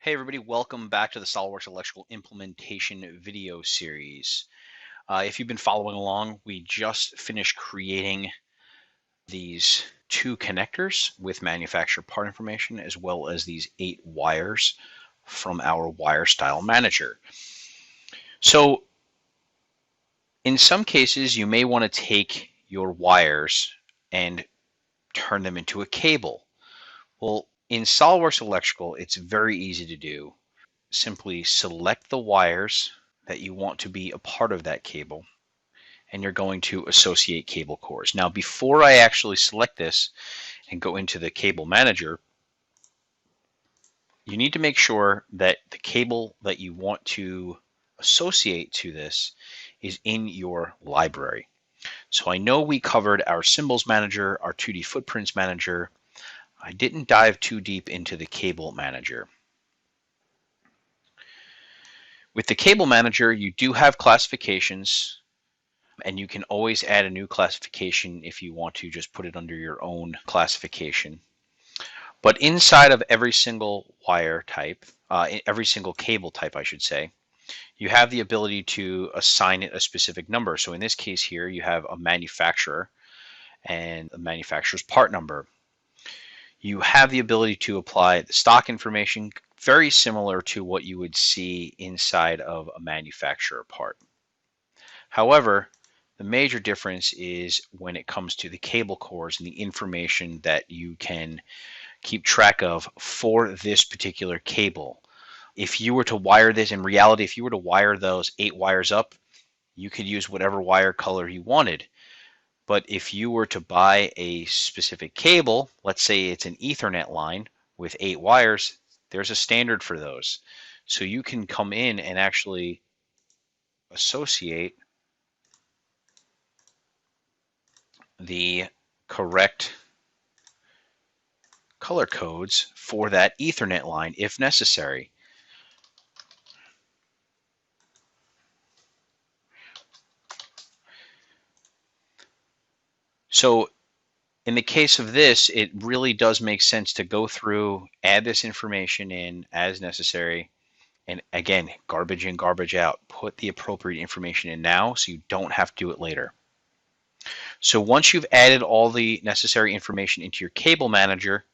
Hey everybody, welcome back to the SOLIDWORKS Electrical Implementation video series. If you've been following along, we just finished creating these two connectors with manufacturer part information, as well as these 8 wires from our wire style manager. So in some cases, you may want to take your wires and turn them into a cable. Well, in SOLIDWORKS Electrical, it's very easy to do. Simply select the wires that you want to be a part of that cable, and you're going to associate cable cores. Now, before I actually select this and go into the cable manager, you need to make sure that the cable that you want to associate to this is in your library. So I know we covered our symbols manager, our 2D footprints manager. I didn't dive too deep into the cable manager. With the cable manager, you do have classifications, and you can always add a new classification if you want to just put it under your own classification. But inside of every single wire type, every single cable type, I should say, you have the ability to assign it a specific number. So in this case here, you have a manufacturer and a manufacturer's part number. You have the ability to apply the stock information, very similar to what you would see inside of a manufacturer part. However, the major difference is when it comes to the cable cores and the information that you can keep track of for this particular cable. If you were to wire this, in reality, if you were to wire those 8 wires up, you could use whatever wire color you wanted. But if you were to buy a specific cable, let's say it's an Ethernet line with 8 wires, there's a standard for those. So you can come in and actually associate the correct color codes for that Ethernet line if necessary. So in the case of this, it really does make sense to go through, add this information in as necessary, and again, garbage in, garbage out. Put the appropriate information in now so you don't have to do it later. So once you've added all the necessary information into your cable manager,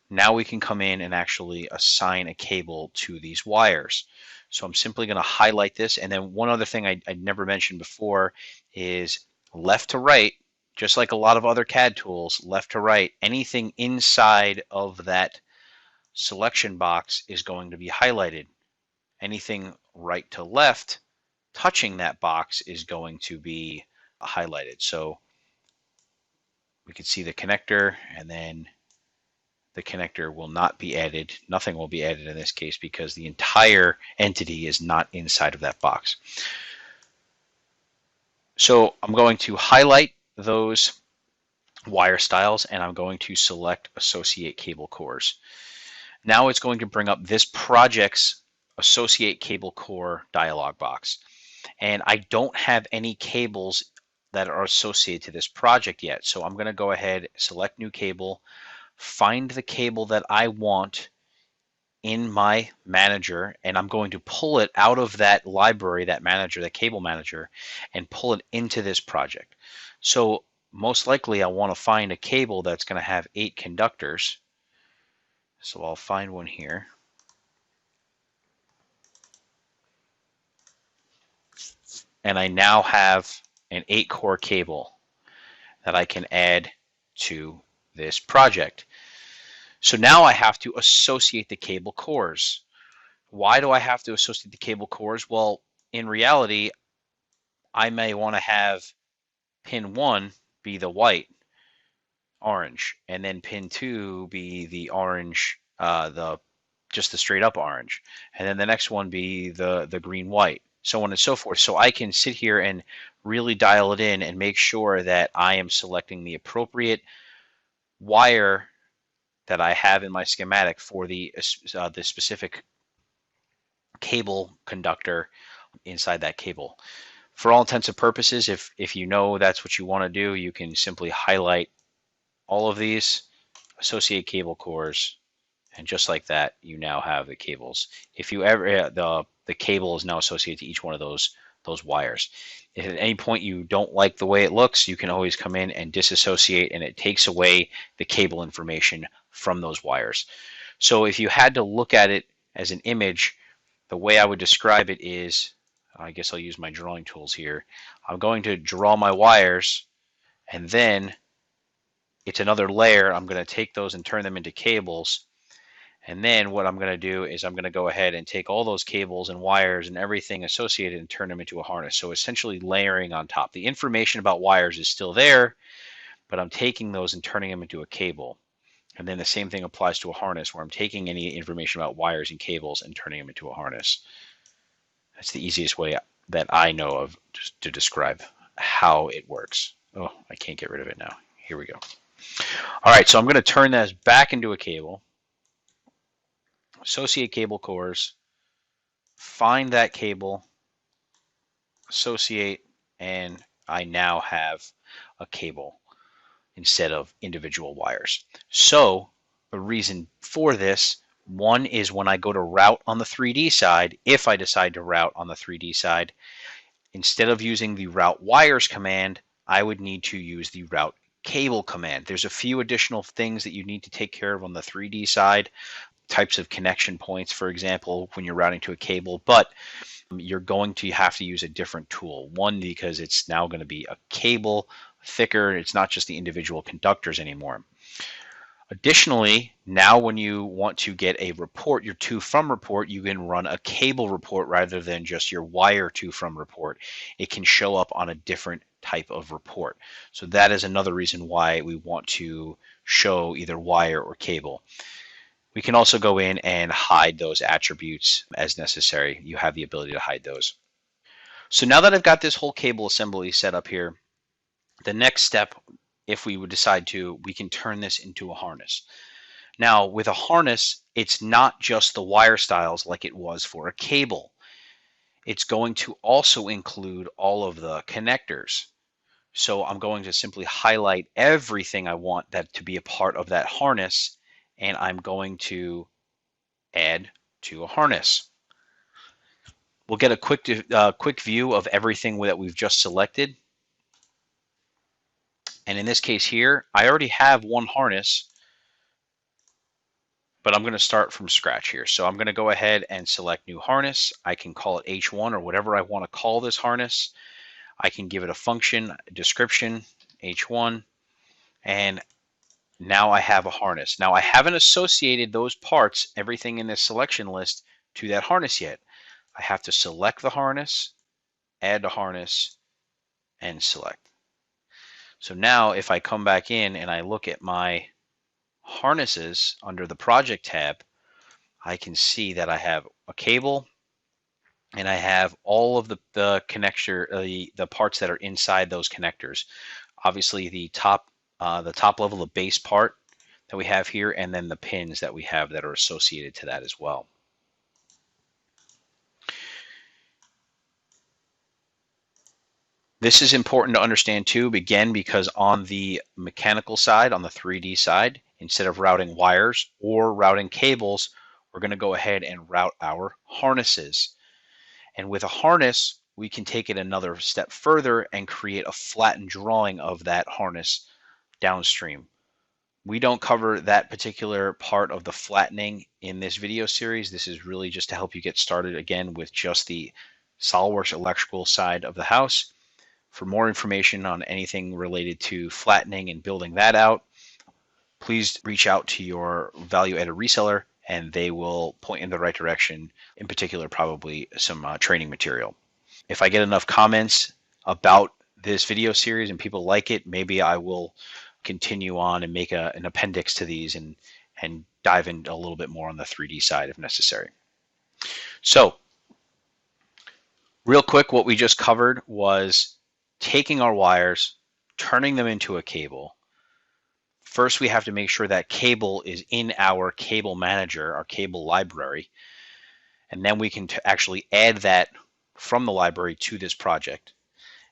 now we can come in and actually assign a cable to these wires. So I'm simply going to highlight this. And then one other thing I never mentioned before is left to right, just like a lot of other CAD tools, left to right, anything inside of that selection box is going to be highlighted. Anything right to left touching that box is going to be highlighted. So we can see the connector, and then the connector will not be added. Nothing will be added in this case because the entire entity is not inside of that box. So I'm going to highlight those wire styles, and I'm going to select associate cable cores. Now it's going to bring up this project's associate cable core dialog box. And I don't have any cables that are associated to this project yet. So I'm going to go ahead, select new cable, find the cable that I want in my manager, and I'm going to pull it out of that library, that manager, that cable manager, and pull it into this project. So most likely I want to find a cable that's going to have 8 conductors. So I'll find one here. And I now have an 8-core cable that I can add to this project. So now I have to associate the cable cores. Why do I have to associate the cable cores? Well, in reality, I may want to have pin 1 be the white, orange, and then pin 2 be the orange, just the straight up orange, and then the next one be the green white, so on and so forth. So I can sit here and really dial it in and make sure that I am selecting the appropriate wire that I have in my schematic for the specific cable conductor inside that cable. For all intents and purposes, if you know that's what you want to do, you can simply highlight all of these, associate cable cores, And just like that, you now have the cables. If you ever the cable is now associated to each one of those wires. If at any point you don't like the way it looks, you can always come in and disassociate, and it takes away the cable information from those wires. So if you had to look at it as an image, the way I would describe it is, I guess I'll use my drawing tools here. I'm going to draw my wires, and then it's another layer. I'm going to take those and turn them into cables. And then what I'm going to do is I'm going to go ahead and take all those cables and wires and everything associated and turn them into a harness. So essentially layering on top. The information about wires is still there, but I'm taking those and turning them into a cable. And then the same thing applies to a harness, where I'm taking any information about wires and cables and turning them into a harness. That's the easiest way that I know of just to describe how it works. Oh, I can't get rid of it now. Here we go. All right, so I'm going to turn this back into a cable. Associate cable cores, find that cable, associate, and I now have a cable instead of individual wires. So the reason for this, one is when I go to route on the 3D side, if I decide to route on the 3D side, instead of using the route wires command, I would need to use the route cable command. There's a few additional things that you need to take care of on the 3D side, types of connection points, for example, when you're routing to a cable, but you're going to have to use a different tool. One, because it's now going to be a cable, thicker. It's not just the individual conductors anymore. Additionally, now when you want to get a report, your to from report, you can run a cable report rather than just your wire to from report. It can show up on a different type of report. So that is another reason why we want to show either wire or cable. We can also go in and hide those attributes as necessary. You have the ability to hide those. So now that I've got this whole cable assembly set up here, the next step, if we would decide to, we can turn this into a harness. Now, with a harness, it's not just the wire styles like it was for a cable. It's going to also include all of the connectors. So I'm going to simply highlight everything I want that to be a part of that harness, and I'm going to add to a harness. We'll get a quick view of everything that we've just selected. And in this case here, I already have one harness, but I'm going to start from scratch here. So I'm going to go ahead and select new harness. I can call it H1 or whatever I want to call this harness. I can give it a function, description, H1, and now I have a harness. Now I haven't associated those parts, everything in this selection list, to that harness yet. I have to select the harness, add the harness, and select. So now if I come back in and I look at my harnesses under the project tab, I can see that I have a cable and I have all of the connector, the parts that are inside those connectors. Obviously the top level, the base part that we have here, and then the pins that we have that are associated to that as well. This is important to understand too, again, because on the mechanical side, on the 3D side, instead of routing wires or routing cables, we're going to go ahead and route our harnesses. And with a harness, we can take it another step further and create a flattened drawing of that harness downstream. We don't cover that particular part of the flattening in this video series. This is really just to help you get started again with just the SOLIDWORKS electrical side of the house. For more information on anything related to flattening and building that out, please reach out to your value-added reseller and they will point in the right direction, in particular probably some training material. If I get enough comments about this video series and people like it, maybe I will continue on and make an appendix to these and dive in a little bit more on the 3D side if necessary. So real quick, what we just covered was taking our wires, turning them into a cable. First, we have to make sure that cable is in our cable manager, our cable library, and then we can actually add that from the library to this project.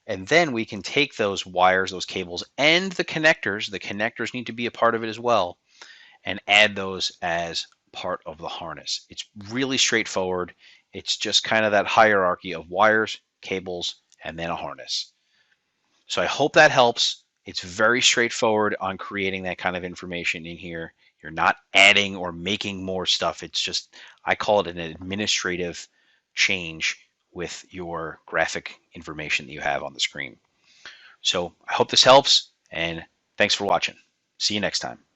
And then we can take those wires, those cables, and the connectors need to be a part of it as well, and add those as part of the harness. It's really straightforward. It's just kind of that hierarchy of wires, cables, and then a harness. So I hope that helps. It's very straightforward on creating that kind of information in here. You're not adding or making more stuff. It's just, I call it an administrative change with your graphic information that you have on the screen. So I hope this helps, and thanks for watching. See you next time.